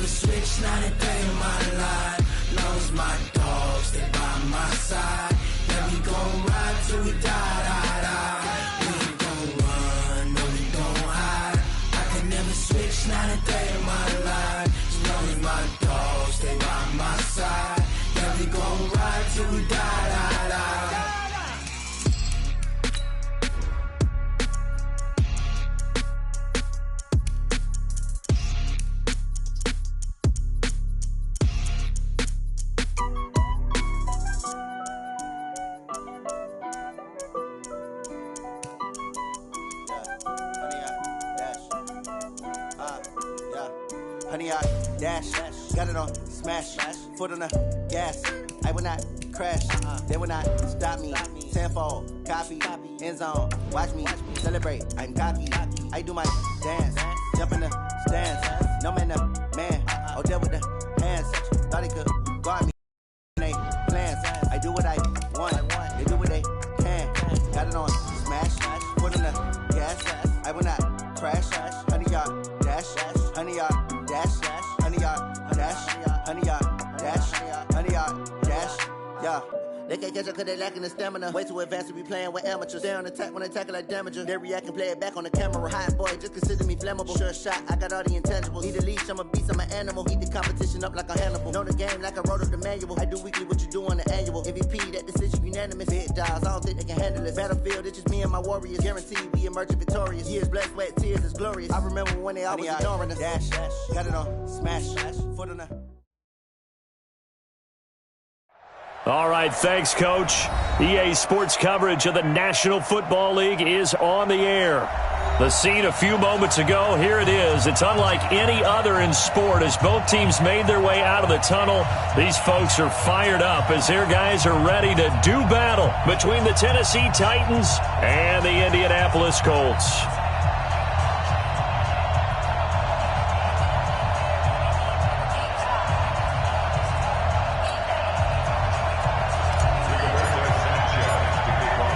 never switch, not a day in my life. Long as my dogs, they by my side. Yeah, we gon' ride till we die, die, die. We ain't gon' run, no, we gon' hide. I can never switch, not a day in my life. As long as my dogs, they by my side. Yeah, we gon' ride till we die, die, die. Honey, I dash, got it on smash, foot on the gas. I will not crash, they will not stop me. Tenfold, copy, end zone, watch me celebrate. I'm cocky, I do my dance, jump in the stands. No man, the man, oh there with the hands. Thought he could guard me. They plans, I do what I want, they do what they can. Got it on smash, foot on the gas. I will not crash, honey, y'all dash, honey, y'all. Dash, honey, yard, dash, honey, yard, dash, honey, yard, dash, yeah. They can't catch up cause they lacking the stamina. Way too advanced to be playing with amateurs. Stay on attack when I tackle like damager. They react and play it back on the camera. Hot boy, just consider me flammable. Sure shot, I got all the intangibles. Need a leash, I'm a beast, I'm an animal. Eat the competition up like a Hannibal. Know the game like I wrote up the manual. I do weekly what you do on the annual. MVP, that decision unanimous. Big dogs, I don't think they can handle it. Battlefield, it's just me and my warriors. Guaranteed we emerging victorious. Years, blood, sweat, tears, it's glorious. I remember when they always ignoring us. Dash, got it on smash, foot on the... All right, thanks, Coach. EA Sports coverage of the National Football League is on the air. The scene a few moments ago, here it is. It's unlike any other in sport as both teams made their way out of the tunnel. These folks are fired up as their guys are ready to do battle between the Tennessee Titans and the Indianapolis Colts.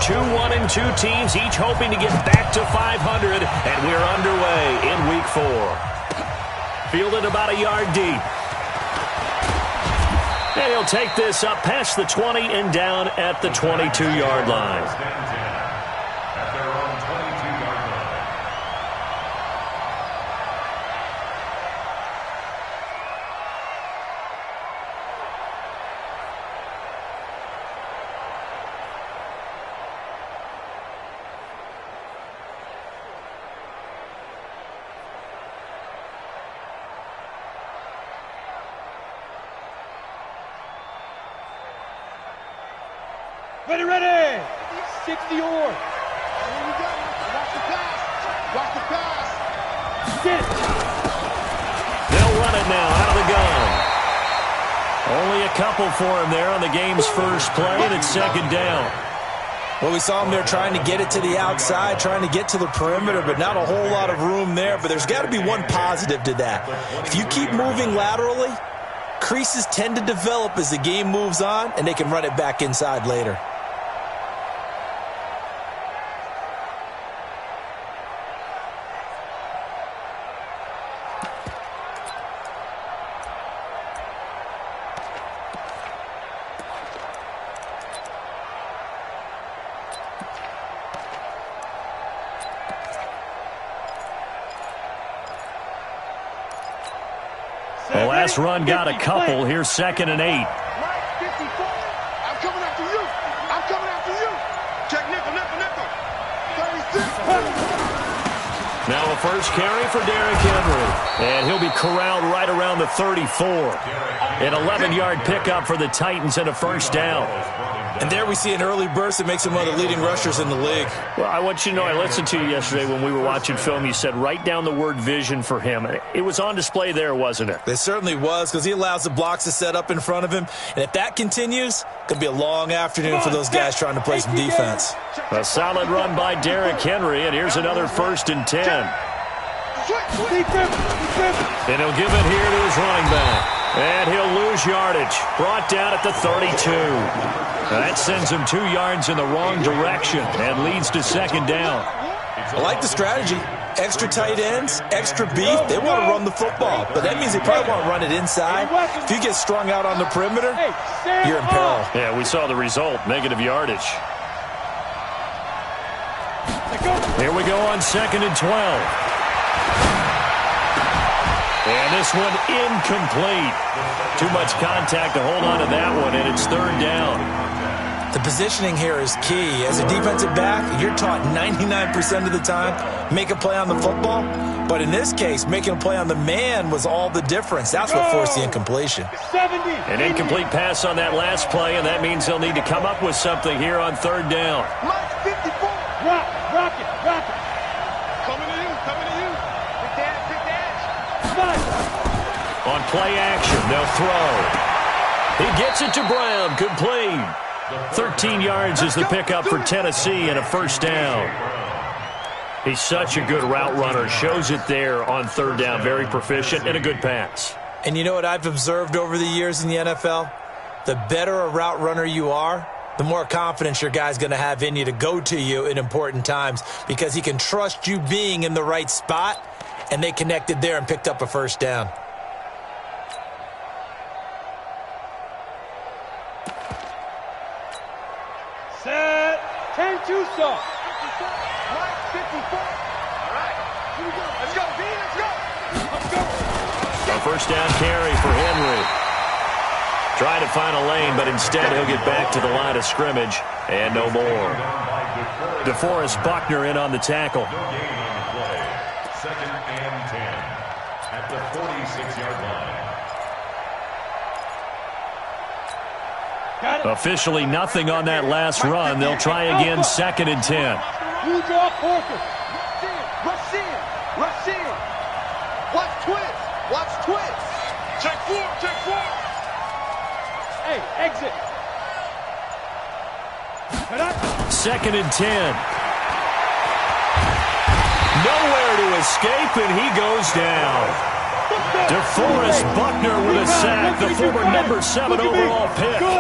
Two 1-2 teams, each hoping to get back to 500, and we're underway in Week 4. Fielded about a yard deep. And he'll take this up past the 20 and down at the 22-yard line. Ready! 60 or. Here we go. Watch the pass. Watch the pass. Sit. They'll run it now out of the gun. Only a couple for him there on the game's first play, and it's second down. Well, we saw him there trying to get it to the outside, trying to get to the perimeter, but not a whole lot of room there. But there's got to be one positive to that. If you keep moving laterally, creases tend to develop as the game moves on, and they can run it back inside later. The last run got a couple. Here's 2nd and 8. I'm coming after you. I'm coming after you. Check nickel. 36. Now a first carry for Derrick Henry. And he'll be corralled right around the 34. An 11-yard pickup for the Titans and a first down. And there we see an early burst that makes him one of the leading rushers in the league. Well, I want you to know, I listened to you yesterday when we were watching film. You said write down the word vision for him. It was on display there, wasn't it? It certainly was, because he allows the blocks to set up in front of him. And if that continues, it could be a long afternoon for those guys trying to play some defense. A solid run by Derrick Henry, and here's another 1st and 10. And he'll give it here to his running back. And he'll lose yardage. Brought down at the 32. That sends him 2 yards in the wrong direction and leads to second down. I like the strategy. Extra tight ends, extra beef, they want to run the football. But that means they probably want to run it inside. If you get strung out on the perimeter, you're in peril. Yeah, we saw the result, negative yardage. Here we go on 2nd and 12. And this one incomplete. Too much contact to hold on to that one, and it's 3rd down. The positioning here is key. As a defensive back, you're taught 99% of the time, make a play on the football. But in this case, making a play on the man was all the difference. That's what forced the incompletion. An incomplete pass on that last play, and that means they'll need to come up with something here on 3rd down. Rock it. Coming to you. Big dash. On play action, they'll throw. He gets it to Brown, complete. 13 yards is the pickup for Tennessee and a 1st down. He's such a good route runner. Shows it there on 3rd down. Very proficient and a good pass. And you know what I've observed over the years in the NFL? The better a route runner you are, the more confidence your guy's going to have in you to go to you in important times because he can trust you being in the right spot, and they connected there and picked up a 1st down. Set. 10-2 stop. 54. All right. Here we go. Let's go, B. Let's go. A 1st down carry for Henry. Trying to find a lane, but instead he'll get back to the line of scrimmage and no more. DeForest Buckner in on the tackle. 2nd and 10 at the 46-yard line. Officially nothing on that last run. They'll try again 2nd and 10. Huge off focus. Rush in. Watch twist. Check 4. Hey, exit. 2nd and 10. Nowhere to escape, and he goes down. DeForest Buckner with a sack, the former number 7 overall pick. Go.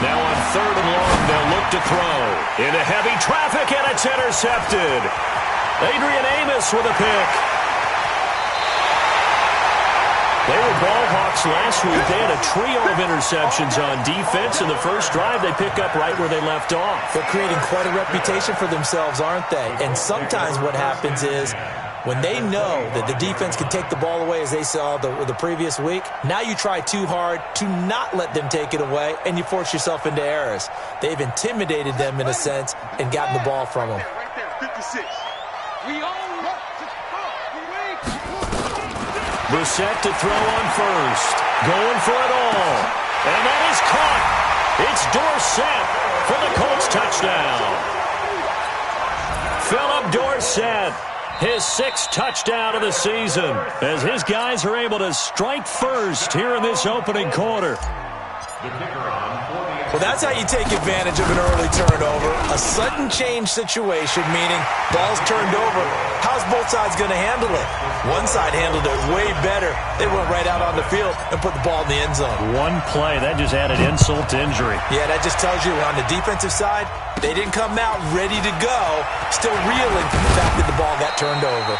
Now on 3rd and long, they'll look to throw. Into heavy traffic, and it's intercepted. Adrian Amos with a pick. They were ball hawks last week. They had a trio of interceptions on defense. In the first drive, they pick up right where they left off. They're creating quite a reputation for themselves, aren't they? And sometimes what happens is when they know that the defense can take the ball away, as they saw the previous week, now you try too hard to not let them take it away, and you force yourself into errors. They've intimidated them in a sense and gotten the ball from them. Right there, 56. We own. Brissett to throw on 1st. Going for it all. And that is caught. It's Dorsett for the Colts touchdown. Philip Dorsett, his 6th touchdown of the season, as his guys are able to strike first here in this opening quarter. Well, that's how you take advantage of an early turnover. A sudden change situation, meaning ball's turned over. How's both sides going to handle it? One side handled it way better. They went right out on the field and put the ball in the end zone. One play, that just added insult to injury. Yeah, that just tells you on the defensive side, they didn't come out ready to go, still reeling from the fact that the ball got turned over.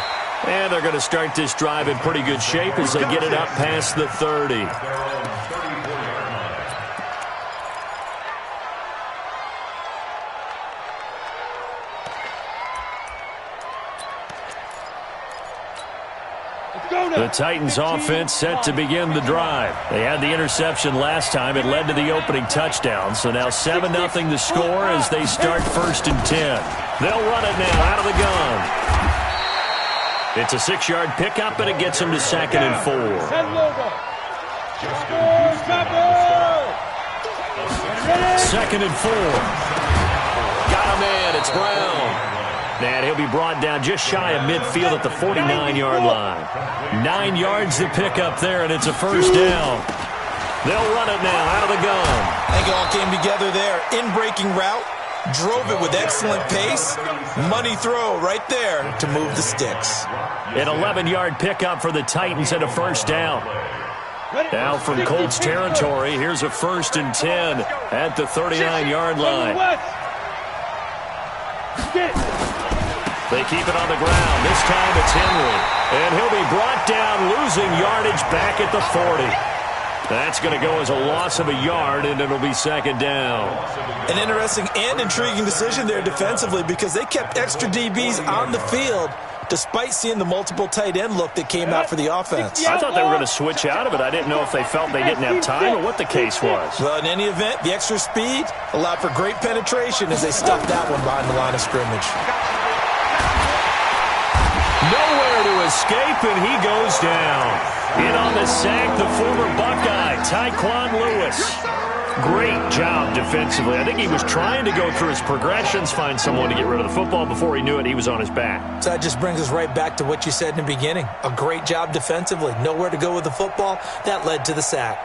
And they're going to start this drive in pretty good shape as they get it up past the 30. The Titans offense set to begin the drive. They had the interception last time. It led to the opening touchdown. So now 7-0 the score as they start 1st and 10. They'll run it now out of the gun. It's a 6-yard pickup, and it gets them to 2nd and 4. 2nd and 4. Got him in. It's Brown. And he'll be brought down just shy of midfield at the 49-yard line. 9 yards to pick up there, and it's a 1st down. They'll run it now out of the gun. I think it all came together there. In-breaking route, drove it with excellent pace. Money throw right there to move the sticks. An 11-yard pickup for the Titans and a 1st down. Now from Colts territory, here's a 1st and 10 at the 39-yard line. They keep it on the ground. This time it's Henry. And he'll be brought down, losing yardage back at the 40. That's going to go as a loss of a yard, and it'll be 2nd down. An interesting and intriguing decision there defensively because they kept extra DBs on the field despite seeing the multiple tight end look that came out for the offense. I thought they were going to switch out of it. I didn't know if they felt they didn't have time or what the case was. Well, in any event, the extra speed allowed for great penetration as they stuffed that one behind the line of scrimmage. Nowhere to escape, and he goes down. In on the sack, the former Buckeye, Tyquan Lewis. Great job defensively. I think he was trying to go through his progressions, find someone to get rid of the football. Before he knew it, he was on his back. So that just brings us right back to what you said in the beginning. A great job defensively. Nowhere to go with the football. That led to the sack.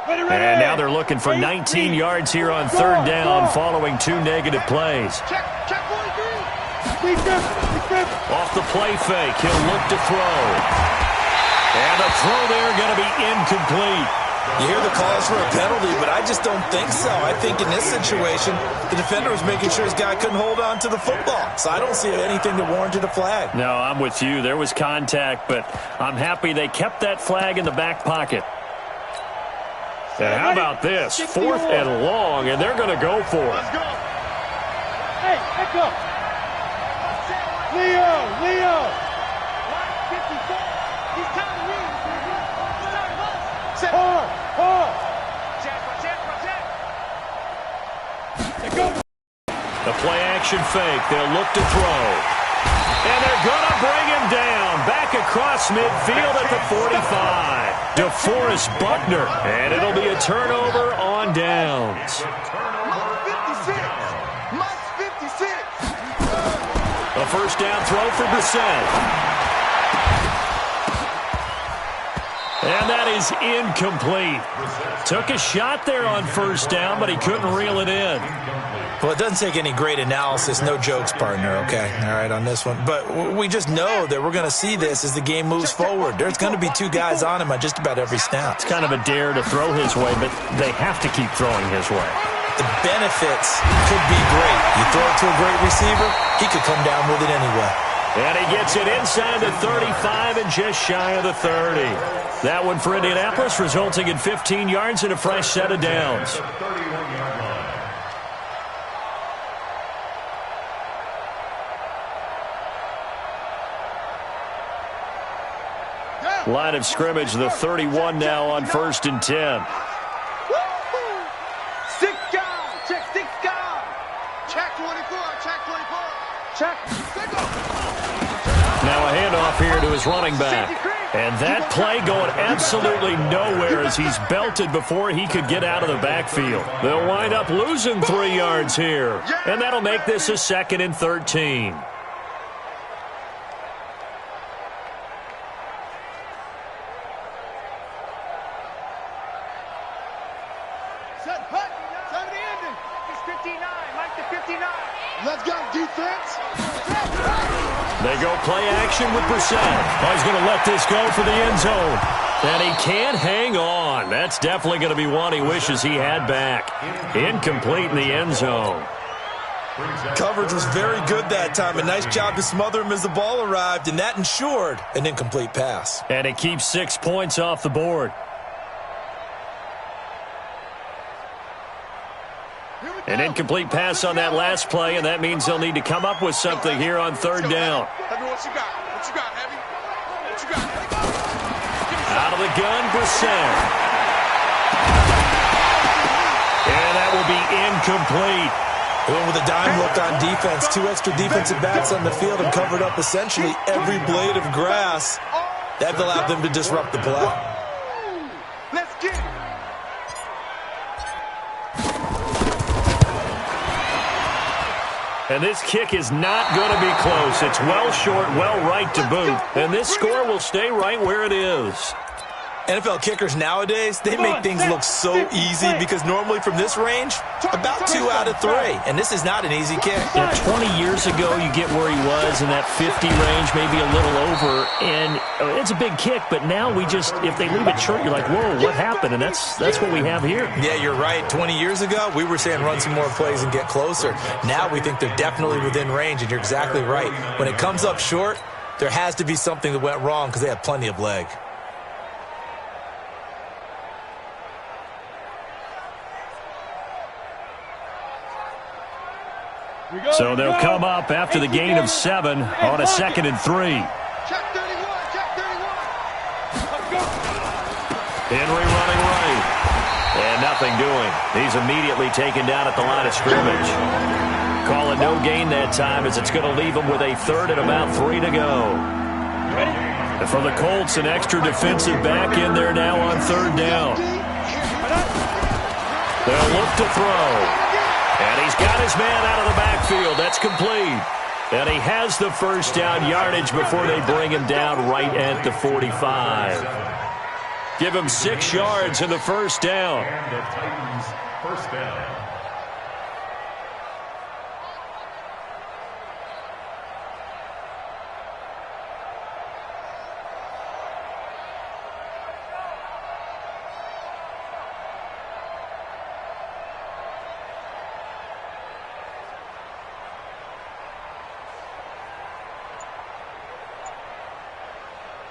And now they're looking for 19 yards here on 3rd down following 2 negative plays. Off the play fake, he'll look to throw. And the throw there going to be incomplete. You hear the calls for a penalty, but I just don't think so. I think in this situation, the defender was making sure his guy couldn't hold on to the football. So I don't see anything that warranted a flag. No, I'm with you. There was contact, but I'm happy they kept that flag in the back pocket. And how about this? 4th and long, and they're going to go for it. Hey, let's go. Leo. 54. He's counting me. Hard. The play action fake. They'll look to throw. And they're going to bring him down. Back across midfield at the 45. DeForest Buckner. And it'll be a turnover on downs. A 1st down throw for Brissett. And that is incomplete. Took a shot there on 1st down, but he couldn't reel it in. Well, it doesn't take any great analysis. No jokes, partner, okay? All right, on this one. But we just know that we're going to see this as the game moves forward. There's going to be 2 guys on him on just about every snap. It's kind of a dare to throw his way, but they have to keep throwing his way. The benefits could be great. You throw it to a great receiver, he could come down with it anyway. And he gets it inside the 35 and just shy of the 30. That one for Indianapolis, resulting in 15 yards and a fresh set of downs. Line of scrimmage, the 31 now on 1st and 10. 6 down. Check 6 down. Check 24. Check 24. Check. Now a handoff here to his running back. And that play going absolutely nowhere as he's belted before he could get out of the backfield. They'll wind up losing 3 yards here. And that'll make this a 2nd and 13. Let's go, defense. They go play action with Brissett. Oh, he's going to let this go for the end zone. And he can't hang on. That's definitely going to be one he wishes he had back. Incomplete in the end zone. Coverage was very good that time. A nice job to smother him as the ball arrived, and that ensured an incomplete pass. And it keeps 6 points off the board. An incomplete pass on that last play, and that means they'll need to come up with something here on 3rd down. Heavy, what you got? What you got, Heavy? What you got? Out of the gun, Brissett. And that will be incomplete. Going with a dime look on defense. 2 extra defensive backs on the field and covered up essentially every blade of grass. That allowed them to disrupt the play. Let's get it. And this kick is not going to be close. It's well short, well right to boot. And this score will stay right where it is. NFL kickers nowadays, they make things look so easy because normally from this range, about 2 out of 3. And this is not an easy kick. Yeah, 20 years ago, you get where he was in that 50 range, maybe a little over. And it's a big kick, but now we just, if they leave it short, you're like, whoa, what happened? And that's what we have here. Yeah, you're right. 20 years ago, we were saying run some more plays and get closer. Now we think they're definitely within range, and you're exactly right. When it comes up short, there has to be something that went wrong because they have plenty of leg. So they'll come up after the gain of 7 on a 2nd and 3. Check 31, check 31. Let's go. Henry running right. And nothing doing. He's immediately taken down at the line of scrimmage. Call it no gain that time as it's going to leave him with a 3rd and about 3 to go. And for the Colts, an extra defensive back in there now on 3rd down. They'll look to throw. And he's got his man out of the backfield. That's complete. And he has the first down yardage before they bring him down right at the 45. Give him 6 yards in the first down. And the Titans' first down.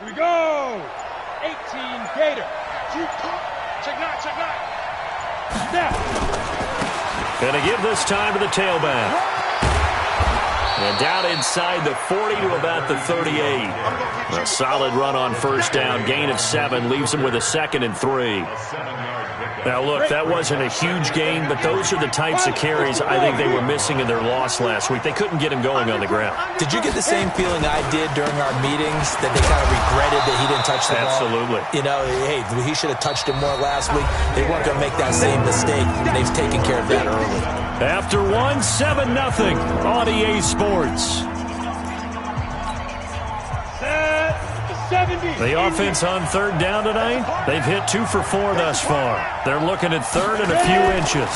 Here we go. 18 Gator. Check 9, check 9. Snap. Going to give this time to the tailback. And down inside the 40 to about the 38. A solid run on first down. Gain of 7 leaves him with a 2nd and 3. Now, look, that wasn't a huge gain, but those are the types of carries I think they were missing in their loss last week. They couldn't get him going on the ground. Did you get the same feeling I did during our meetings that they kind of regretted that he didn't touch the ball? Absolutely. You know, hey, he should have touched it more last week. They weren't going to make that same mistake. They've taken care of that early. After 7-0 on EA Sports. The offense on 3rd down tonight, they've hit 2 for 4 thus far. They're looking at 3rd and a few inches.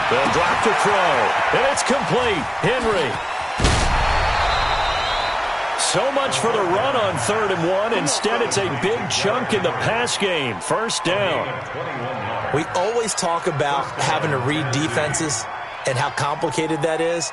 They'll drop to throw, and it's complete. Henry. So much for the run on 3rd and 1. Instead, it's a big chunk in the pass game. First down. We always talk about having to read defenses and how complicated that is.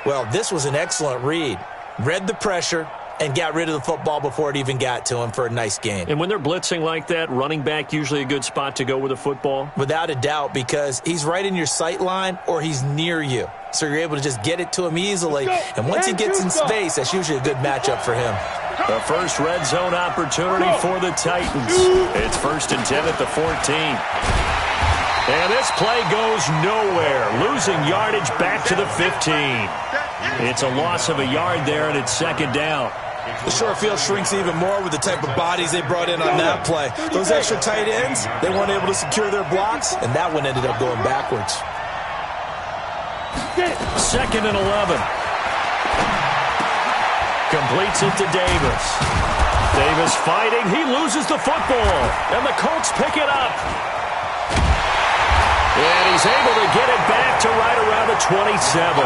Well, this was an excellent read. Read the pressure and got rid of the football before it even got to him for a nice gain. And when they're blitzing like that, running back usually a good spot to go with a football? Without a doubt, because he's right in your sight line or he's near you. So you're able to just get it to him easily. And once he gets in space, that's usually a good matchup for him. The first red zone opportunity for the Titans. It's 1st and 10 at the 14. And this play goes nowhere. Losing yardage back to the 15. It's a loss of a yard there, and it's 2nd down. The short field shrinks even more with the type of bodies they brought in on that play. Those extra tight ends, they weren't able to secure their blocks, and that one ended up going backwards. 2nd and 11. Completes it to Davis. Davis fighting. He loses the football, and the Colts pick it up. And he's able to get it back to right around the 27.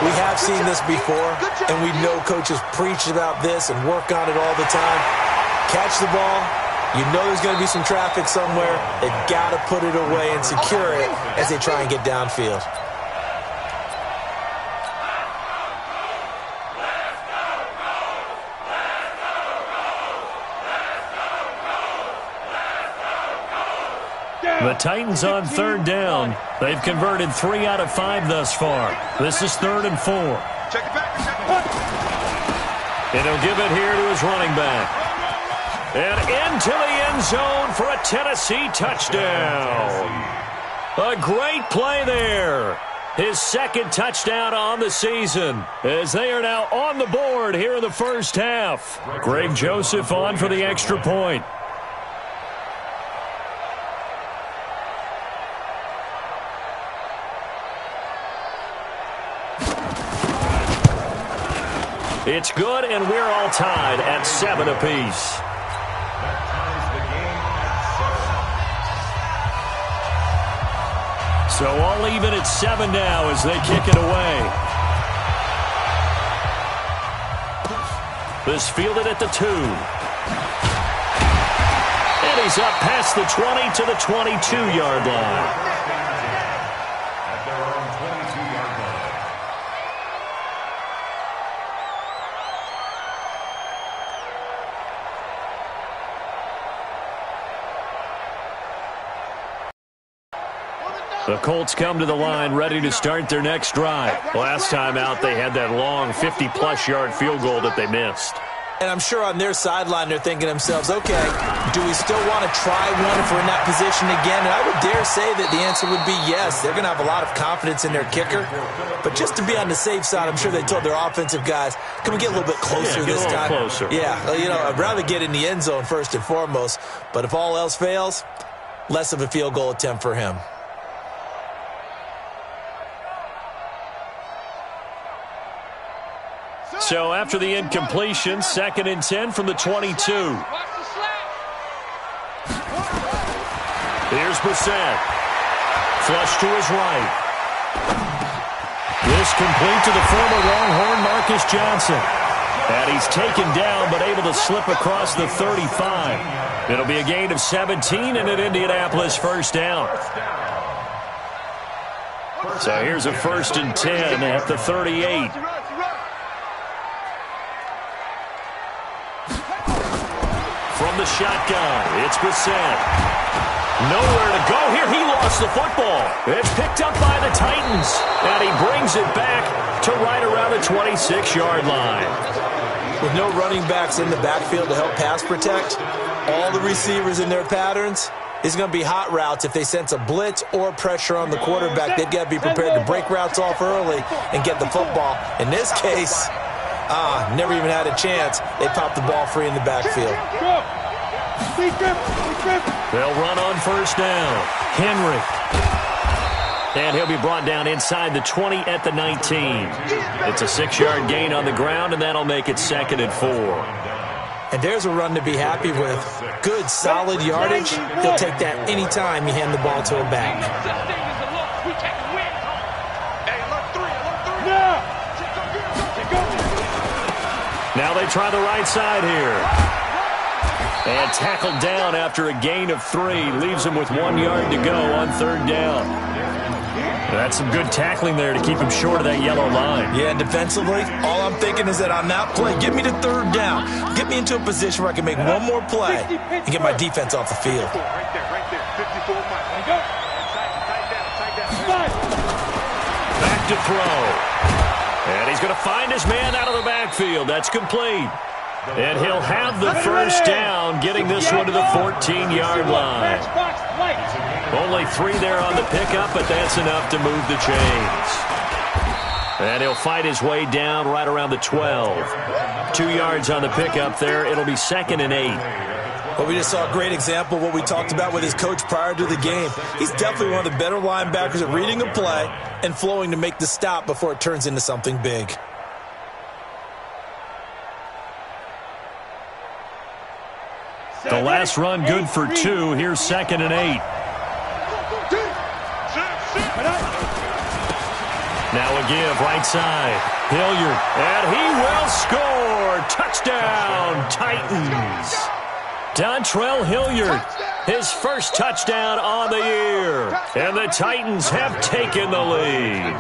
We have seen this before, and we know coaches preach about this and work on it all the time. Catch the ball. You know there's going to be some traffic somewhere. They've got to put it away and secure it as they try and get downfield. The Titans on 3rd down. They've converted 3 out of 5 thus far. This is 3rd and 4. Check it back, check it back. And he'll give it here to his running back. And into the end zone for a Tennessee touchdown. A great play there. His 2nd touchdown on the season as they are now on the board here in the first half. Greg Joseph on for the extra point. It's good, and we're all tied at 7 apiece. So all even at 7 now as they kick it away. This fielded at the 2. And he's up past the 20 to the 22-yard line. At their own 22-yard line. The Colts come to the line ready to start their next drive. Last time out, they had that long 50-plus yard field goal that they missed. And I'm sure on their sideline they're thinking to themselves, okay, do we still want to try one if we're in that position again? And I would dare say that the answer would be yes. They're going to have a lot of confidence in their kicker. But just to be on the safe side, I'm sure they told their offensive guys, can we get a little bit closer this time? Closer. Yeah, I'd rather get in the end zone first and foremost. But if all else fails, less of a field goal attempt for him. So after the incompletion, 2nd and 10 from the 22. Here's Brissett. Flush to his right. This complete to the former Longhorn Marcus Johnson. And he's taken down but able to slip across the 35. It'll be a gain of 17 and an Indianapolis first down. So here's a 1st and 10 at the 38. From the shotgun, it's Brissett. Nowhere to go here. He lost the football. It's picked up by the Titans, and he brings it back to right around the 26-yard line. With no running backs in the backfield to help pass protect, all the receivers in their patterns, it's going to be hot routes. If they sense a blitz or pressure on the quarterback, they've got to be prepared to break routes off early and get the football. In this case, never even had a chance. They popped the ball free in the backfield. They'll run on first down. Henry. And he'll be brought down inside the 20 at the 19. It's a 6-yard gain on the ground, and that'll make it 2nd and 4. And there's a run to be happy with. Good, solid yardage. He'll take that anytime you hand the ball to him back. Now they try the right side here. And tackled down after a gain of 3. Leaves him with 1 yard to go on 3rd down. That's some good tackling there to keep him short of that yellow line. Yeah, and defensively, all I'm thinking is that on that play, get me to 3rd down. Get me into a position where I can make one more play and get my defense off the field. Right there. 54 miles. Go. Back to throw. And he's going to find his man out of the backfield. That's complete. And he'll have the first down, getting this one to the 14-yard line. Only 3 there on the pickup, but that's enough to move the chains. And he'll fight his way down right around the 12. 2 yards on the pickup there. It'll be 2nd and 8. Well, we just saw a great example of what we talked about with his coach prior to the game. He's definitely one of the better linebackers at reading a play and flowing to make the stop before it turns into something big. The last run good for 2. Here's 2nd and 8. Now a give right side. Hilliard. And he will score. Touchdown, Titans. Dontrell Hilliard. His first touchdown on the year. And the Titans have taken the lead.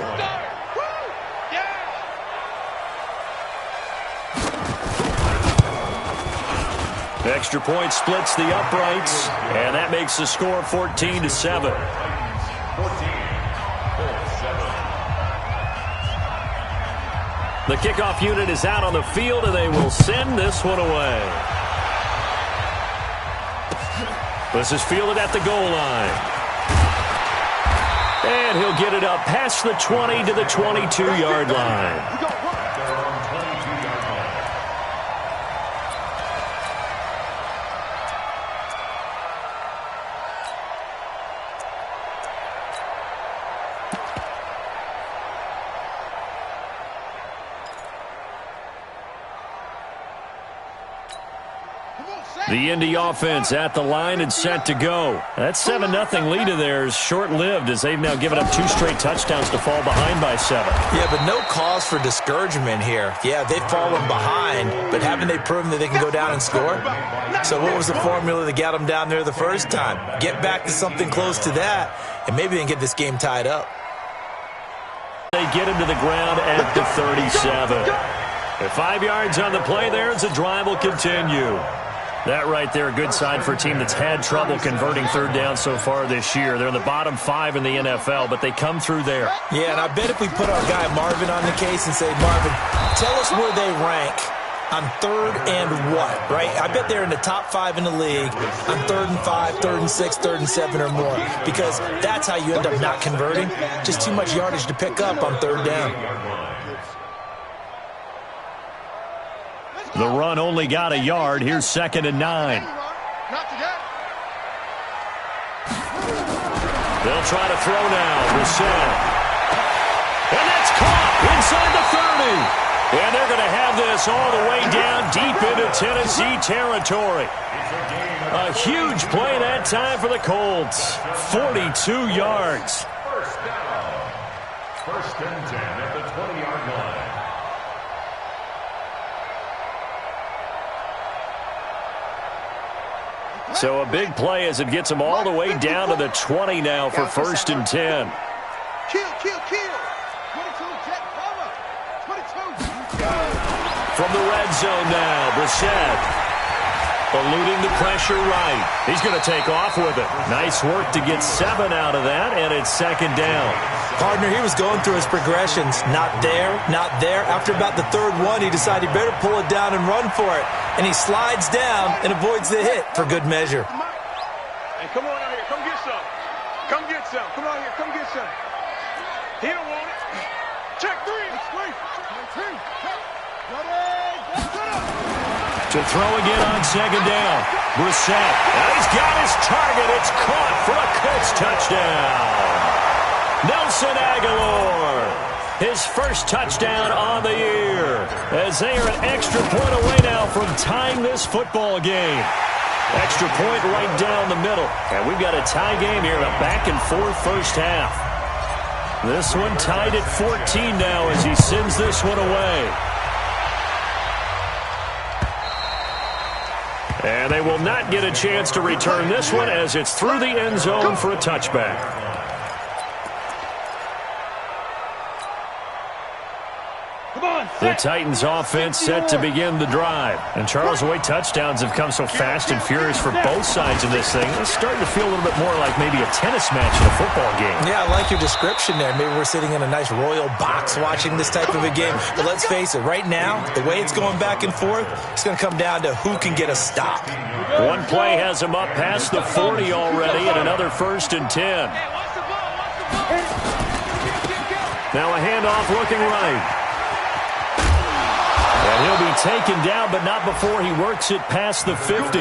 Extra point splits the uprights, and that makes the score 14-7. The kickoff unit is out on the field, and they will send this one away. This is fielded at the goal line. And he'll get it up past the 20 to the 22-yard line. The Indy offense at the line and set to go. That 7-0 lead of theirs short-lived as they've now given up 2 straight touchdowns to fall behind by 7. Yeah, but no cause for discouragement here. Yeah, they've fallen behind, but haven't they proven that they can go down and score? So what was the formula that got them down there the first time? Get back to something close to that, and maybe they can get this game tied up. They get him to the ground at the 37. At 5 yards on the play there as the drive will continue. That right there, a good sign for a team that's had trouble converting third down so far this year. They're in the bottom 5 in the NFL, but they come through there. Yeah, and I bet if we put our guy Marvin on the case and say, Marvin, tell us where they rank on 3rd and what, right? I bet they're in the top 5 in the league on 3rd and 5, 3rd and 6, 3rd and 7 or more, because that's how you end up not converting. Just too much yardage to pick up on 3rd down. The run only got a yard. Here's 2nd and 9. They'll try to throw now. Brissett. And that's caught inside the 30. And they're going to have this all the way down deep into Tennessee territory. A huge play that time for the Colts. 42 yards. First and 10 at the 20-yard line. So a big play as it gets them all the way down to the 20 now for 1st and 10. Kill. 22, jet cover. 22. From the red zone now, Brissett eluding the pressure right. He's going to take off with it. Nice work to get 7 out of that, and it's 2nd down. Partner, he was going through his progressions. Not there, not there. After about the 3rd one, he decided he better pull it down and run for it. And he slides down and avoids the hit for good measure. Hey, come on out here. Come get some. Come get some. Come out here. Come get some. He don't want it. Check 3. It's 3. To throw again on 2nd down. Brissett. And he's got his target. It's caught for a Colts touchdown. Nelson Aguilar. His first touchdown on the year. As they are an extra point away now from tying this football game. Extra point right down the middle. And we've got a tie game here. A back-and-forth first half. This one tied at 14 now as he sends this one away. And they will not get a chance to return this one as it's through the end zone for a touchback. The Titans offense set to begin the drive. And Charles, the way touchdowns have come so fast and furious for both sides of this thing, it's starting to feel a little bit more like maybe a tennis match in a football game. Yeah, I like your description there. Maybe we're sitting in a nice royal box watching this type of a game. But let's face it, right now, the way it's going back and forth, it's going to come down to who can get a stop. One play has him up past the 40 already, and another 1st and 10. Now a handoff looking right. And he'll be taken down, but not before he works it past the 50.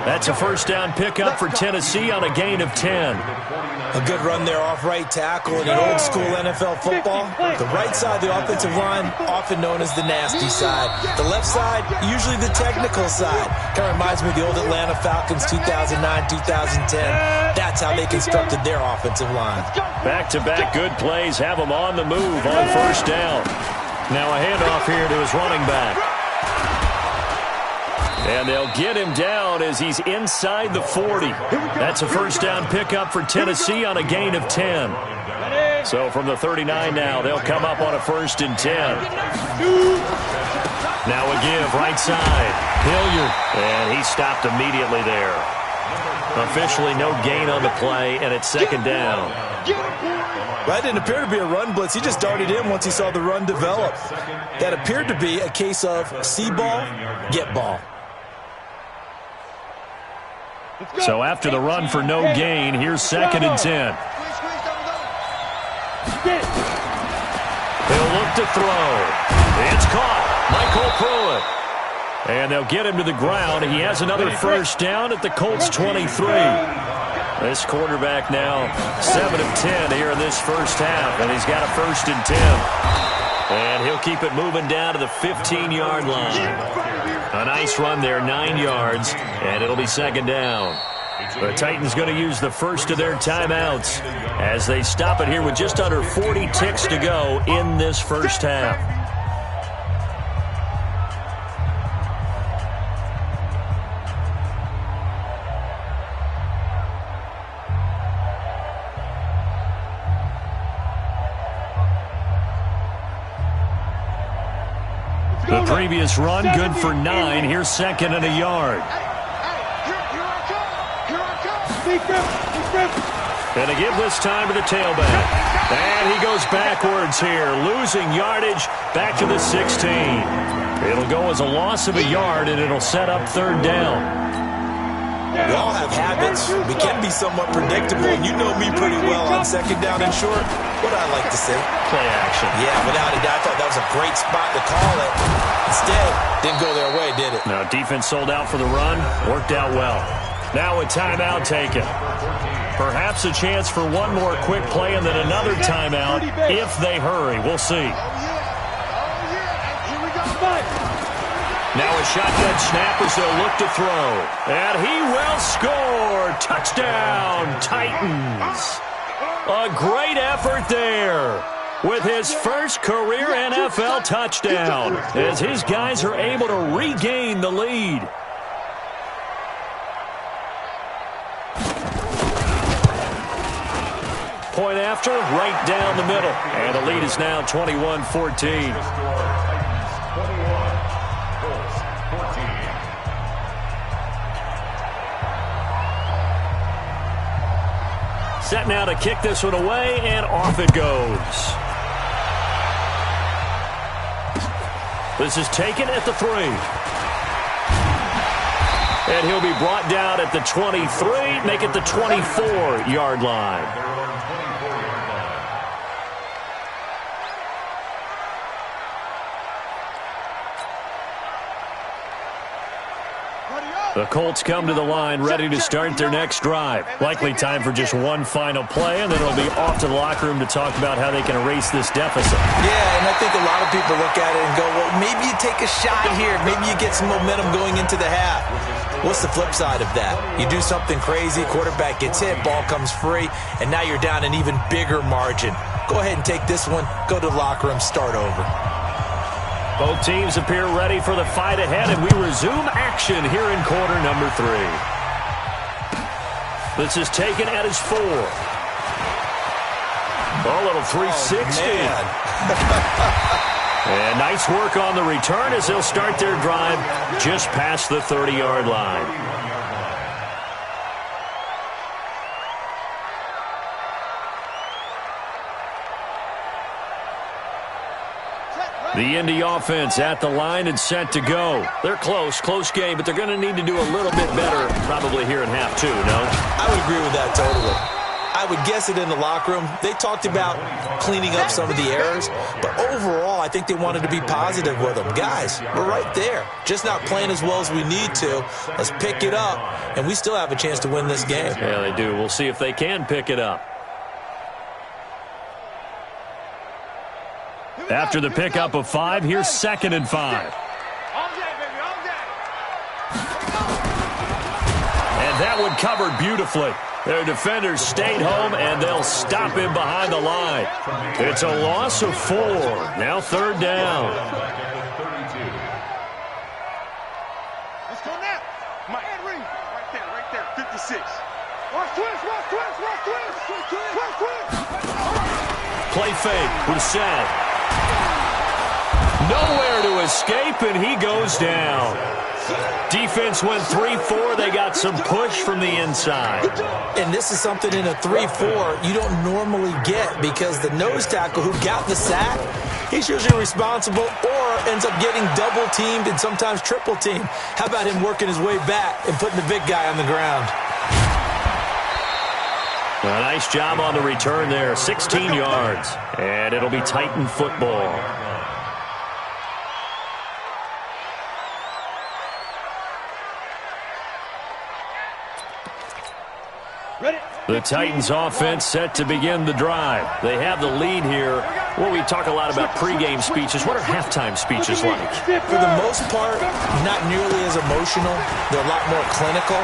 That's a 1st down pickup for Tennessee on a gain of 10. A good run there off right tackle in an old-school NFL football. The right side of the offensive line, often known as the nasty side. The left side, usually the technical side. Kind of reminds me of the old Atlanta Falcons 2009, 2010. That's how they constructed their offensive line. Back-to-back good plays have them on the move on 1st down. Now a handoff here to his running back. And they'll get him down as he's inside the 40. That's a 1st down pickup for Tennessee on a gain of 10. So from the 39 now, they'll come up on a 1st and 10. Now a give right side. Hilliard. And he stopped immediately there. Officially no gain on the play, and it's 2nd down. That didn't appear to be a run blitz. He just darted in once he saw the run develop. That appeared to be a case of see ball, get ball. So after the run for no gain, here's 2nd and 10. He'll look to throw. It's caught. Michael Pruitt. And they'll get him to the ground. He has another 1st down at the Colts 23. This quarterback now 7 of 10 here in this first half, and he's got a 1st and 10. And he'll keep it moving down to the 15-yard line. A nice run there, 9 yards, and it'll be 2nd down. The Titans going to use the first of their timeouts as they stop it here with just under 40 ticks to go in this first half. The previous run, good for 9. Here's 2nd and a yard. And to give this time to the tailback. And he goes backwards here, losing yardage back to the 16. It'll go as a loss of a yard, and it'll set up 3rd down. We all have habits. We can be somewhat predictable, and you know me pretty well on 2nd down and short. What I like to say? Play action. Yeah, without a doubt. I thought that was a great spot to call it. Instead, didn't go their way, did it? Now, defense sold out for the run. Worked out well. Now a timeout taken. Perhaps a chance for one more quick play and then another timeout if they hurry. We'll see. Now a shotgun snap as they'll look to throw. And he will score. Touchdown, Titans. A great effort there with his first career NFL touchdown as his guys are able to regain the lead. Point after, right down the middle. And the lead is now 21-14. Set now to kick this one away, and off it goes. This is taken at the 3. And he'll be brought down at the 23, make it the 24-yard line. The Colts come to the line ready to start their next drive. Likely time for just one final play, and then it'll be off to the locker room to talk about how they can erase this deficit. Yeah, and I think a lot of people look at it and go, well, maybe you take a shot here. Maybe you get some momentum going into the half. What's the flip side of that? You do something crazy, quarterback gets hit, ball comes free, and now you're down an even bigger margin. Go ahead and take this one, go to the locker room, start over. Both teams appear ready for the fight ahead, and we resume action here in quarter number 3. This is taken at his 4. A little 360. And nice work on the return as they'll start their drive just past the 30-yard line. The Indy offense at the line and set to go. They're close game, but they're going to need to do a little bit better probably here in half 2, no? I would agree with that totally. I would guess it in the locker room. They talked about cleaning up some of the errors, but overall, I think they wanted to be positive with them. Guys, we're right there. Just not playing as well as we need to. Let's pick it up, and we still have a chance to win this game. Yeah, they do. We'll see if they can pick it up. After the pickup of 5, here's 2nd and 5. And that one covered beautifully. Their defenders stayed home, and they'll stop him behind the line. It's a loss of 4. Now 3rd down. Let's go now. My head ring. Right there, 56. Watch twist. Play fake. Brissett. Nowhere to escape, and he goes down. Defense went 3-4. They got some push from the inside. And this is something in a 3-4 you don't normally get because the nose tackle who got the sack, he's usually responsible or ends up getting double-teamed and sometimes triple-teamed. How about him working his way back and putting the big guy on the ground? A nice job on the return there, 16 yards. And it'll be Titan football. Ready? The Titans offense set to begin the drive. They have the lead here. Well, we talk a lot about pregame speeches. What are halftime speeches like? For the most part, not nearly as emotional. They're a lot more clinical.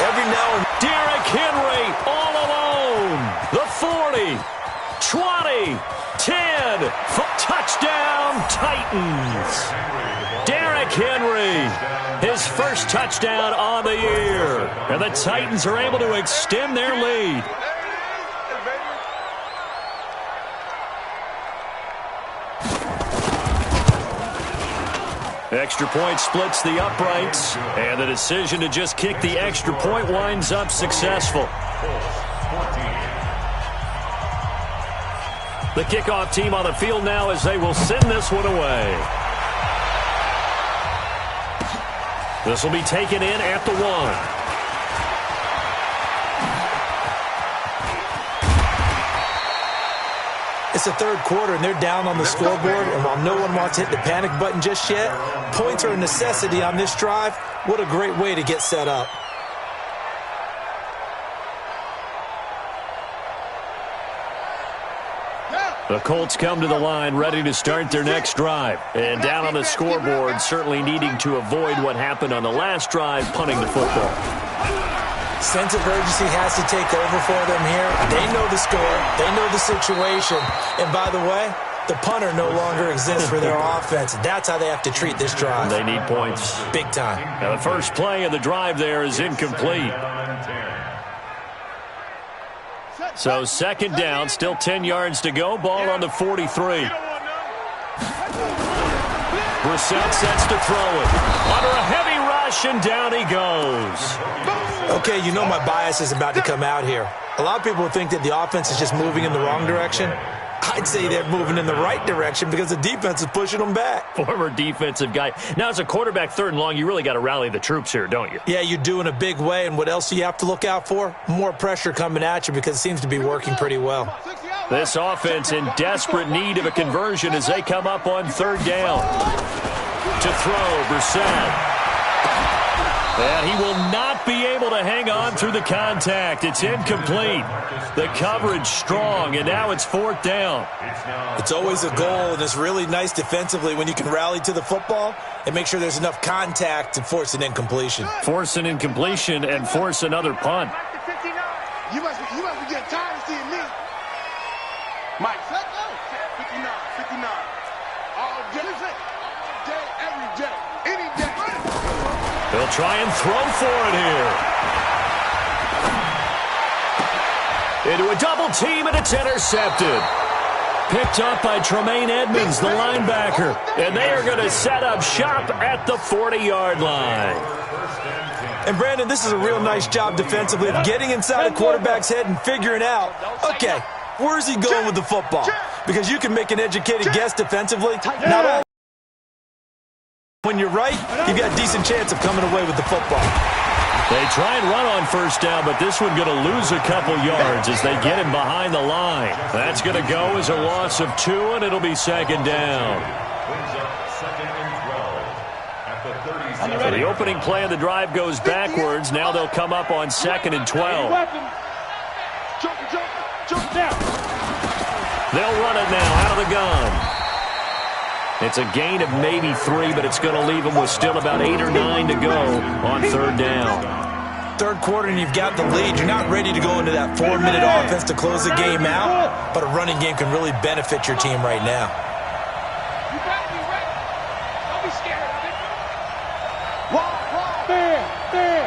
Every now and then, Derrick Henry all alone. The 40, 20, 10. Touchdown, Titans. Derrick Henry, his first touchdown on the year. And the Titans are able to extend their lead. Extra point splits the uprights, and the decision to just kick the extra point winds up successful. The kickoff team on the field now as they will send this one away. This will be taken in at the 1. it's the third quarter, and they're down on the scoreboard. And while no one wants to hit the panic button just yet, points are a necessity on this drive. What a great way to get set up. The Colts come to the line ready to start their next drive. And down on the scoreboard, certainly needing to avoid what happened on the last drive, punting the football. Sense of urgency has to take over for them here. They know the score. They know the situation. And by the way, the punter no longer exists for their offense. That's how they have to treat this drive. They need points. Big time. Now the first play of the drive there is incomplete. So second down, still 10 yards to go. Ball on the 43. Brissett sets to throw it. Under a heavy rush, and down he goes. Okay, you know my bias is about to come out here. A lot of people think that the offense is just moving in the wrong direction. I'd say they're moving in the right direction because the defense is pushing them back. Former defensive guy. Now, as a quarterback, third and long, you really got to rally the troops here, don't you? Yeah, you do in a big way. And what else do you have to look out for? More pressure coming at you because it seems to be working pretty well. This offense in desperate need of a conversion as they come up on third down. To throw, Brissett. And he will not be able to hang on through the contact. It's incomplete. The coverage strong, and now it's fourth down. It's always a goal, and it's really nice defensively when you can rally to the football and make sure there's enough contact to force an incompletion. Force an incompletion and force another punt. You must be getting tired of seeing me. Mike, 59, 59. All day, every day, any day. They'll try and throw for it here. Into a double team, and it's intercepted. Picked up by Tremaine Edmonds, the linebacker. And they are going to set up shop at the 40-yard line. And, Brandon, this is a real nice job defensively of getting inside a quarterback's head and figuring out, okay, where's he going with the football? Because you can make an educated guess defensively. Not all. When you're right, you've got a decent chance of coming away with the football. They try and run on first down, but this one going to lose a couple yards as they get him behind the line. That's going to go as a loss of 2, and it'll be second down. So the opening play of the drive goes backwards. Now they'll come up on 2nd and 12. They'll run it now out of the gun. It's a gain of maybe 3, but it's going to leave them with still about 8 or 9 to go on third down. Third quarter and you've got the lead. You're not ready to go into that 4-minute offense to close the game out, but a running game can really benefit your team right now. You better be ready. Don't be scared of it. There.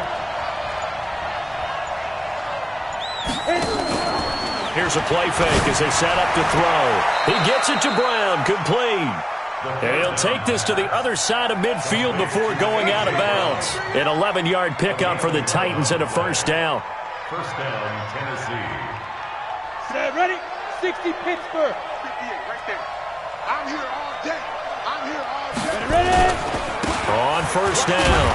Here's a play fake as they set up to throw. He gets it to Brown, complete. And he'll take this to the other side of midfield before going out of bounds. An 11-yard pickup for the Titans and a first down. First down, Tennessee. Set, ready? 60 Pittsburgh. 58, right there. I'm here all day. Ready? On first down,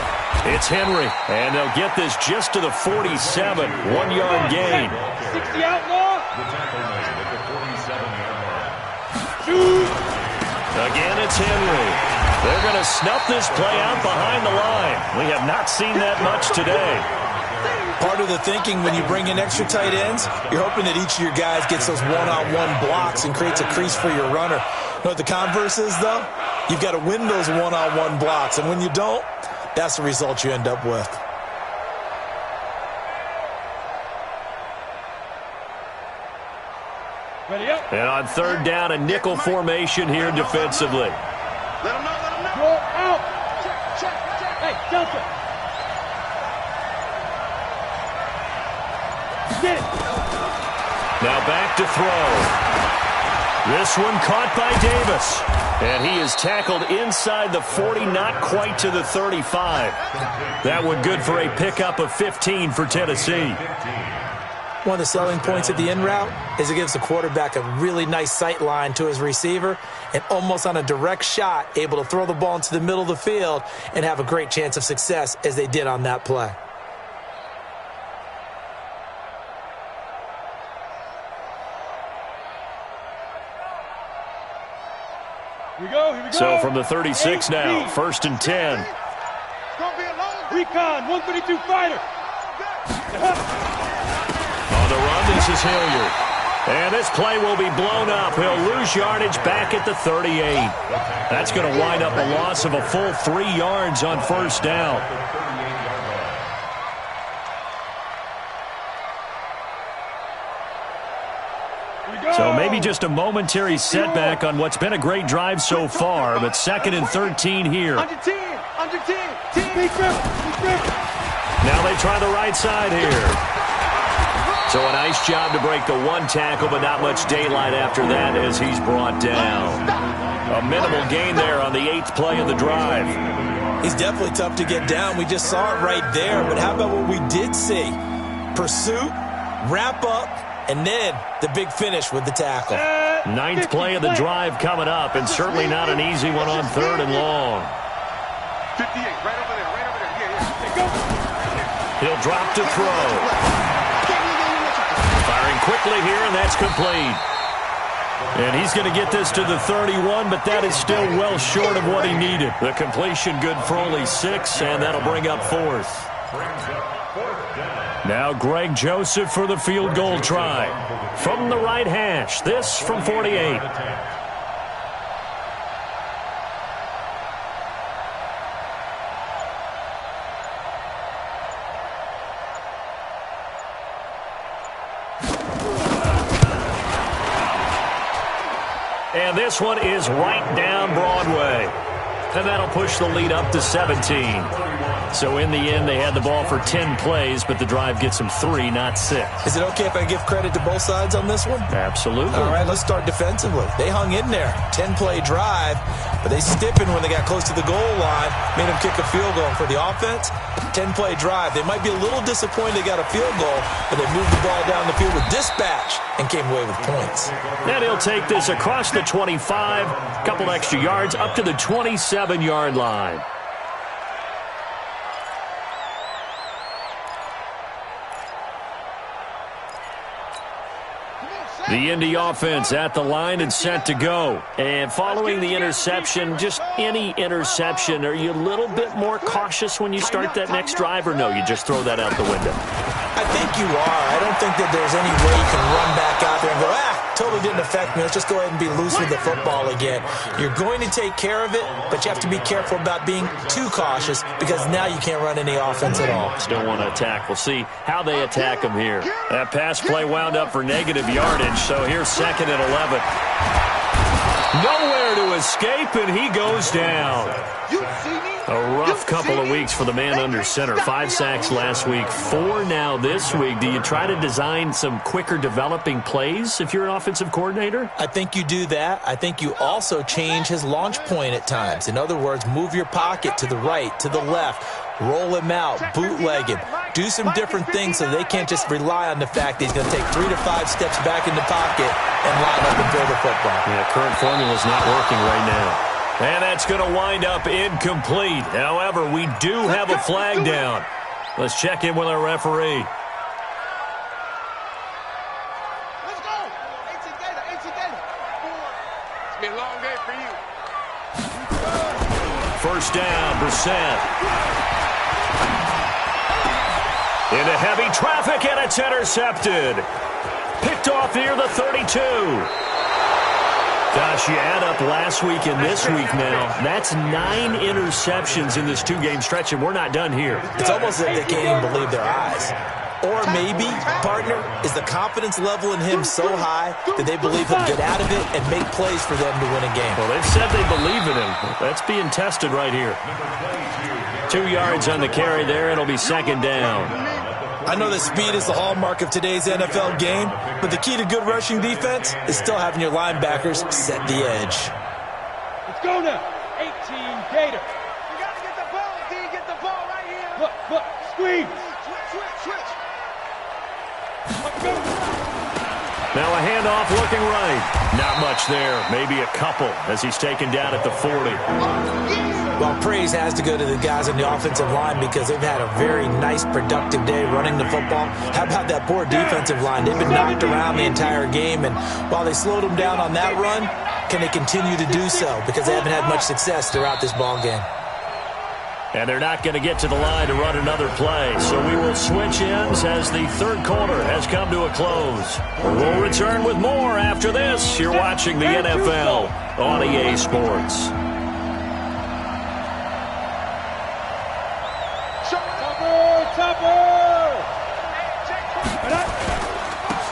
it's Henry. And they'll get this just to the 47. 1-yard gain. 60 outlaw. The tackle made at the 47-yard line. Shoot. Again, it's Henry. They're going to snuff this play out behind the line. We have not seen that much today. Part of the thinking when you bring in extra tight ends, you're hoping that each of your guys gets those one-on-one blocks and creates a crease for your runner. You know what the converse is, though? You've got to win those one-on-one blocks, and when you don't, that's the result you end up with. And on third down, a nickel formation here defensively. Let him know, let him know. Go out. Check. Hey, Delta. Get it. Now back to throw. This one caught by Davis. And he is tackled inside the 40, not quite to the 35. That one good for a pickup of 15 for Tennessee. One of the selling points of the in route is it gives the quarterback a really nice sight line to his receiver and almost on a direct shot able to throw the ball into the middle of the field and have a great chance of success as they did on that play. Here we go. So from the 36 now, 1st and 10. It's going to be a long recon, 132 fighter. On the run, this is Hilliard. And this play will be blown up. He'll lose yardage back at the 38. That's going to wind up a loss of a full 3 yards on first down. So maybe just a momentary setback on what's been a great drive so far, but 2nd and 13 here. Under 10. Now they try the right side here. So a nice job to break the one tackle, but not much daylight after that as he's brought down. A minimal gain there on the 8th play of the drive. He's definitely tough to get down. We just saw it right there, but how about what we did see? Pursuit, wrap up, and then the big finish with the tackle. 9th play of the drive coming up, and certainly not an easy one on 3rd and long. 58, right over there. Yeah. Go. He'll drop to throw. Firing quickly here, and that's complete. And he's going to get this to the 31, but that is still well short of what he needed. The completion good for only 6, and that'll bring up 4th. Now Greg Joseph for the field goal try. From the right hash, this from 48. And this one is right down Broadway. And that'll push the lead up to 17. So in the end, they had the ball for 10 plays, but the drive gets them 3, not 6. Is it okay if I give credit to both sides on this one? Absolutely. All right, let's start defensively. They hung in there. 10-play drive, but they stiffened when they got close to the goal line, made them kick a field goal. For the offense, 10-play drive. They might be a little disappointed they got a field goal, but they moved the ball down the field with dispatch and came away with points. And he'll take this across the 25, a couple extra yards, up to the 27-yard line. The Indy offense at the line and set to go. And following the interception, just any interception, are you a little bit more cautious when you start that next drive, or no, you just throw that out the window? I think you are. I don't think that there's any way you can run back out there and go, totally didn't affect me. Let's just go ahead and be loose with the football again. You're going to take care of it, but you have to be careful about being too cautious because now you can't run any offense at all. Still want to attack. We'll see how they attack them here. That pass play wound up for negative yardage, so here's 2nd and 11. Nowhere to escape, and he goes down. A rough couple of weeks for the man under center. 5 sacks last week, 4 now this week. Do you try to design some quicker developing plays if you're an offensive coordinator? I think you do that. I think you also change his launch point at times. In other words, move your pocket to the right, to the left, roll him out, bootleg him. Do some different things so they can't just rely on the fact that he's going to take 3 to 5 steps back in the pocket and line up and throw the football. Yeah, current formula is not working right now. And that's going to wind up incomplete. However, we do have a flag down. Let's check in with our referee. Let's go. 18 Gator. It's been a long day for you. First down, Brissett. Into heavy traffic, and it's intercepted. Picked off near the 32. Gosh, you add up last week and this week now. That's 9 interceptions in this 2-game stretch, and we're not done here. It's almost like they can't even believe their eyes. Or maybe, partner, is the confidence level in him so high that they believe he'll get out of it and make plays for them to win a game. Well, they've said they believe in him. That's being tested right here. 2 yards on the carry there. It'll be second down. I know that speed is the hallmark of today's NFL game, but the key to good rushing defense is still having your linebackers set the edge. Let's go now. 18 Gator. You got to get the ball, D. Get the ball right here. Look, squeeze. Switch. Now a handoff looking right. Not much there. Maybe a couple as he's taken down at the 40. Well, praise has to go to the guys on the offensive line because they've had a very nice, productive day running the football. How about that poor defensive line? They've been knocked around the entire game, and while they slowed them down on that run, can they continue to do so? Because they haven't had much success throughout this ball game. And they're not going to get to the line to run another play. So we will switch ends as the third quarter has come to a close. We'll return with more after this. You're watching the NFL on EA Sports.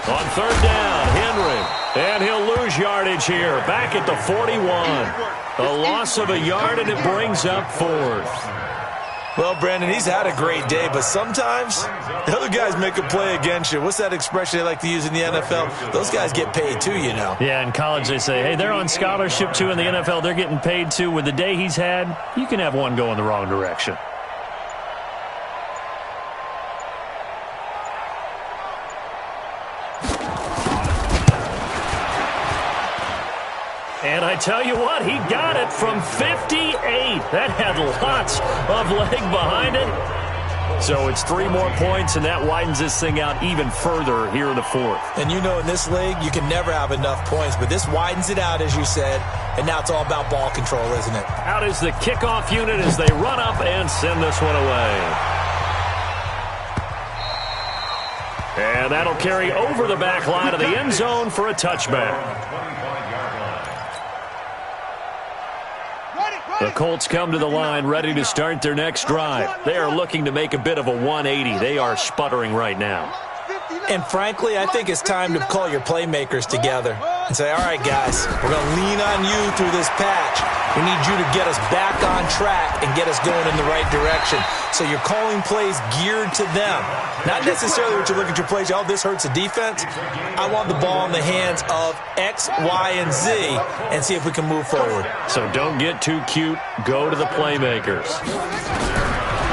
On third down, Henry. And he'll lose yardage here. Back at the 41. A loss of a yard, and it brings up fourth. Well, Brandon, he's had a great day, but sometimes the other guys make a play against you. What's that expression they like to use in the NFL? Those guys get paid too, you know. Yeah, in college they say, hey, they're on scholarship too. In the NFL, they're getting paid too. With the day he's had, you can have one go in the wrong direction. And I tell you what, he got it from 58. That had lots of leg behind it. So it's 3 more points, and that widens this thing out even further here in the fourth. And you know in this league, you can never have enough points, but this widens it out, as you said, and now it's all about ball control, isn't it? Out is the kickoff unit as they run up and send this one away. And that'll carry over the back line of the end zone for a touchback. The Colts come to the line ready to start their next drive. They are looking to make a bit of a 180. They are sputtering right now. And frankly, I think it's time to call your playmakers together and say, all right, guys, we're going to lean on you through this patch. We need you to get us back on track and get us going in the right direction. So you're calling plays geared to them. Not necessarily what you look at your plays, oh, this hurts the defense. I want the ball in the hands of X, Y, and Z and see if we can move forward. So don't get too cute. Go to the playmakers.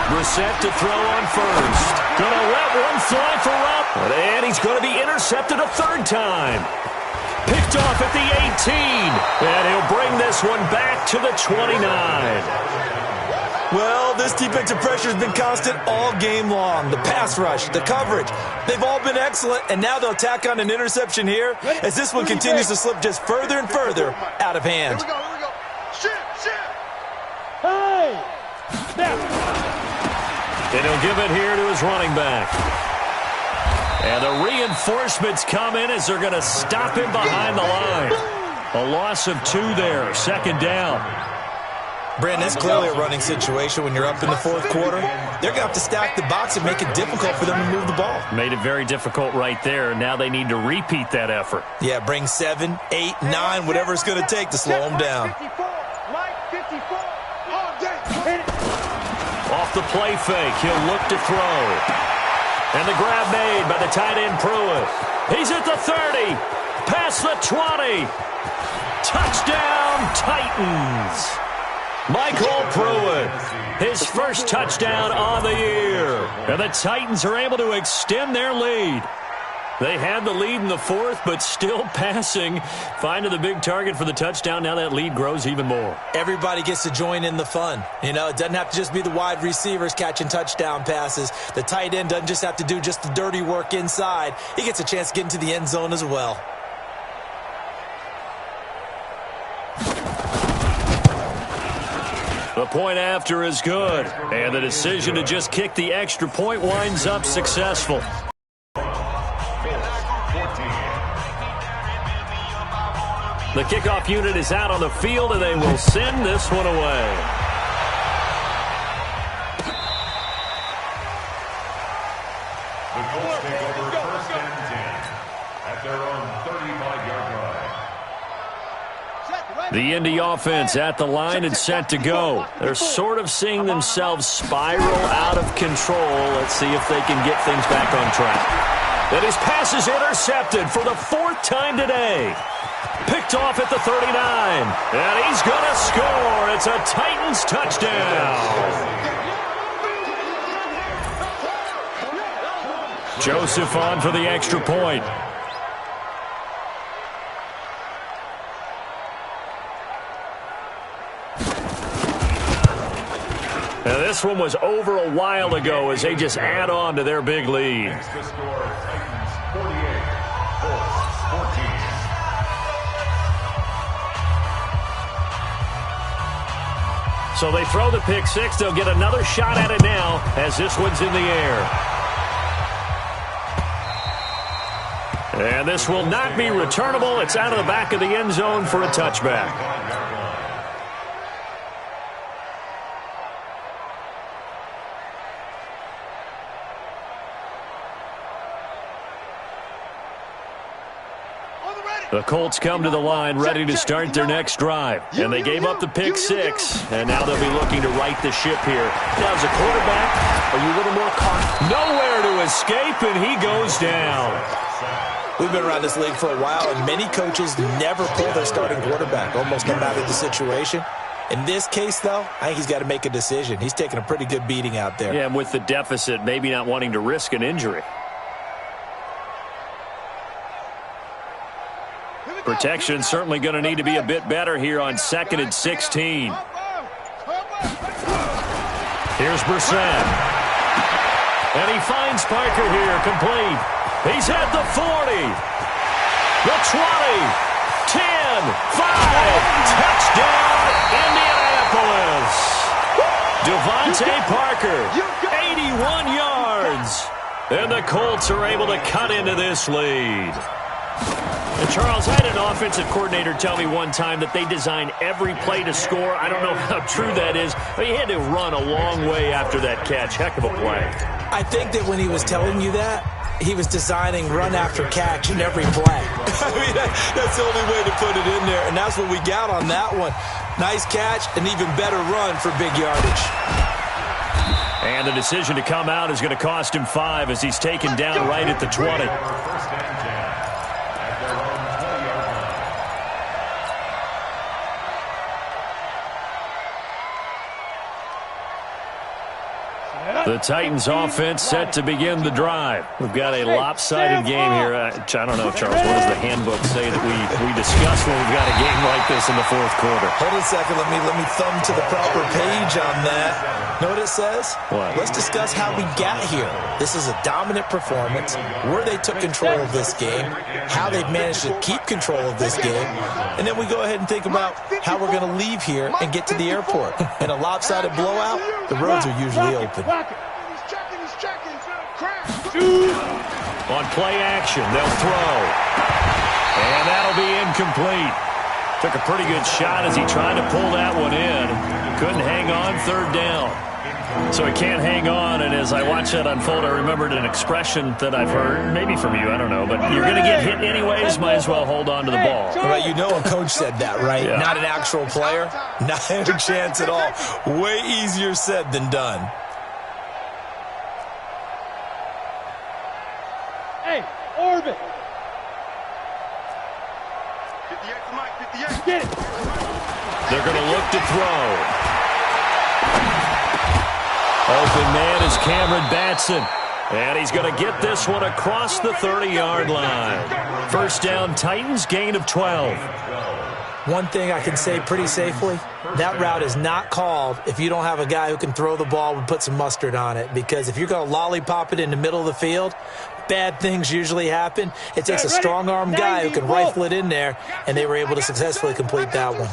Brissett to throw on first. Gonna let one fly for Rupp. And he's going to be intercepted a third time. Picked off at the 18. And he'll bring this one back to the 29. Well, this defensive pressure has been constant all game long. The pass rush, the coverage, they've all been excellent, and now they'll tack on an interception here as this one continues to slip just further and further out of hand. Here we go. Shit. Hey! Snap! And he'll give it here to his running back. And the reinforcements come in as they're going to stop him behind the line. A loss of 2 there, second down. Brandon, it's clearly a running situation when you're up in the fourth quarter. They're going to have to stack the box and make it difficult for them to move the ball. Made it very difficult right there. Now they need to repeat that effort. Yeah, bring 7, 8, 9, whatever it's going to take to slow them down. 54, Mike 54, all day. Off the play fake, he'll look to throw. And the grab made by the tight end Pruitt. He's at the 30, past the 20. Touchdown, Titans. Michael Pruitt, his first touchdown on the year. And the Titans are able to extend their lead. They had the lead in the fourth, but still passing. Finding the big target for the touchdown. Now that lead grows even more. Everybody gets to join in the fun. You know, it doesn't have to just be the wide receivers catching touchdown passes. The tight end doesn't just have to do just the dirty work inside. He gets a chance to get into the end zone as well. The point after is good, and the decision to just kick the extra point winds up successful. The kickoff unit is out on the field, and they will send this one away. The Colts take over first and 10 at their own 35-yard line. The Indy offense at the line and set to go. They're sort of seeing themselves spiral out of control. Let's see if they can get things back on track. And his pass is intercepted for the 4th time today. Picked off at the 39. And he's going to score. It's a Titans touchdown. Joseph on for the extra point. Now this one was over a while ago as they just add on to their big lead. Next to score, Titans 48, Colts 14. So they throw the pick six. They'll get another shot at it now as this one's in the air. And this will not be returnable. It's out of the back of the end zone for a touchback. The Colts come to the line ready to start their next drive. And they gave up the pick six, and now they'll be looking to right the ship here. Now, as a quarterback, are you a little more cautious? Nowhere to escape, and he goes down. We've been around this league for a while, and many coaches never pull their starting quarterback, almost no matter the situation. In this case, though, I think he's got to make a decision. He's taking a pretty good beating out there. Yeah, and with the deficit, maybe not wanting to risk an injury. Protection certainly going to need to be a bit better here on 2nd and 16. Here's Brissett. And he finds Parker here, complete. He's at the 40, the 20, 10, 5, touchdown, Indianapolis. Devontae Parker, 81 yards. And the Colts are able to cut into this lead. And Charles, I had an offensive coordinator tell me one time that they design every play to score. I don't know how true that is, but he had to run a long way after that catch. Heck of a play. I think that when he was telling you that, he was designing run after catch in every play. I mean, that's the only way to put it in there, and that's what we got on that one. Nice catch, an even better run for big yardage. And the decision to come out is going to cost him 5 as he's taken down right at the 20. The Titans offense set to begin the drive. We've got a lopsided game here. I don't know, Charles, what does the handbook say that we discuss when we've got a game like this in the 4th quarter? Hold on a second. Let me thumb to the proper page on that. Know what it says? What? Let's discuss how we got here. This is a dominant performance, where they took control of this game, how they've managed to keep control of this game, and then we go ahead and think about how we're going to leave here and get to the airport. In a lopsided blowout, the roads are usually open. On play action, they'll throw. And that'll be incomplete. Took a pretty good shot as he tried to pull that one in. Couldn't hang on, 3rd down. So he can't hang on, and as I watch that unfold, I remembered an expression that I've heard, maybe from you, I don't know, but you're going to get hit anyways, might as well hold on to the ball. Well, you know a coach said that, right? Yeah. Not an actual player. Not a chance at all. Way easier said than done. Hey, Orbit. Get it. They're going to look to throw. Open man is Cameron Batson. And he's going to get this one across the 30-yard line. 1st down, Titans, gain of 12. One thing I can say pretty safely, that route is not called if you don't have a guy who can throw the ball and put some mustard on it. Because if you're going to lollipop it in the middle of the field, bad things usually happen. It takes a strong-arm guy who can rifle it in there, and they were able to successfully complete that one.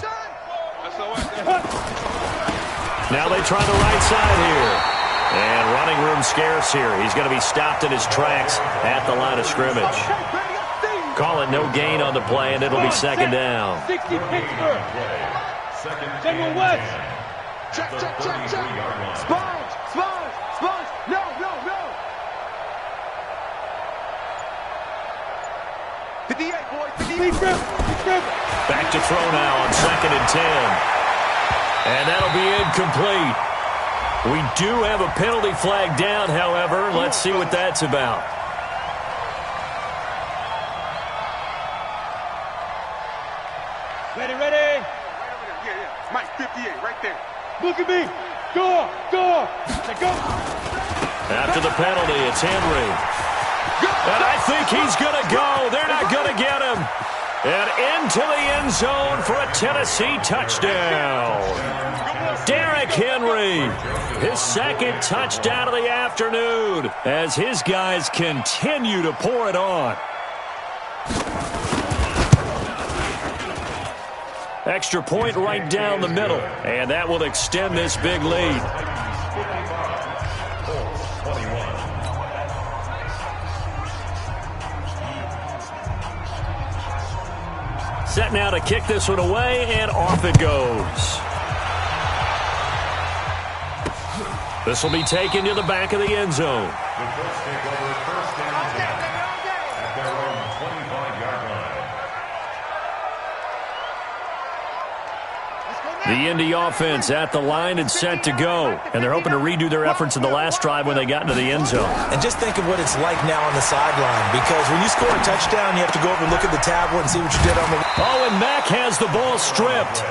Now they try the right side here. And running room scarce here. He's going to be stopped in his tracks at the line of scrimmage. Call it no gain on the play, and it'll be second down. 60 Pittsburgh. General West. Check. Sponge. No. Back to throw now on 2nd and 10. And that'll be incomplete. We do have a penalty flag down, however. Let's see what that's about. Ready. Yeah. Mike, 58, right there. Look at me. Go. Let go. After the penalty, it's Henry. And I think he's going to go. They're not going to get him. And into the end zone for a Tennessee touchdown. Derrick Henry, his second touchdown of the afternoon as his guys continue to pour it on. Extra point right down the middle, and that will extend this big lead. Set now to kick this one away, and off it goes. This will be taken to the back of the end zone. The Colts take over 1st and 10 at their own 25-yard line. The Indy offense at the line and set to go. And they're hoping to redo their efforts in the last drive when they got into the end zone. And just think of what it's like now on the sideline, because when you score a touchdown, you have to go over and look at the tablet and see what you did on the... Oh, and Mack has the ball stripped.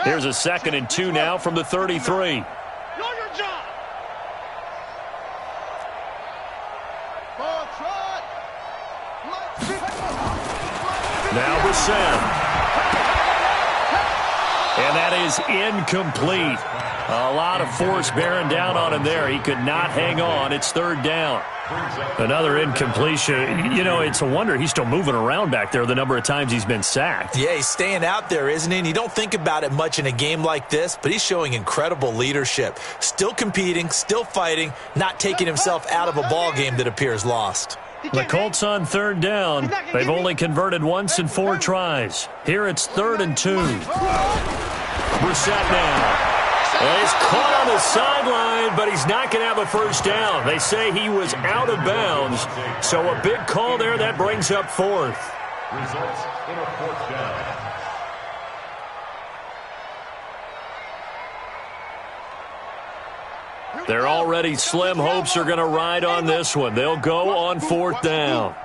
Here's a 2nd and 2 now from the 33. Know your job. Now Brissett. And that is incomplete. A lot of force bearing down on him there. He could not hang on. It's 3rd down. Another incompletion. You know, it's a wonder he's still moving around back there the number of times he's been sacked. Yeah, he's staying out there, isn't he? And you don't think about it much in a game like this, but he's showing incredible leadership. Still competing, still fighting, not taking himself out of a ball game that appears lost. The Colts on 3rd down. They've only converted once in 4 tries. Here it's 3rd and 2. Brissett now. And he's caught on the sideline, but he's not going to have a first down. They say he was out of bounds, so a big call there. That brings up 4th. Results in a 4th down. They're already slim hopes are going to ride on this one. They'll go on 4th down.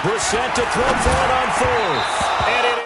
Brissett to throw for it on 4th. And it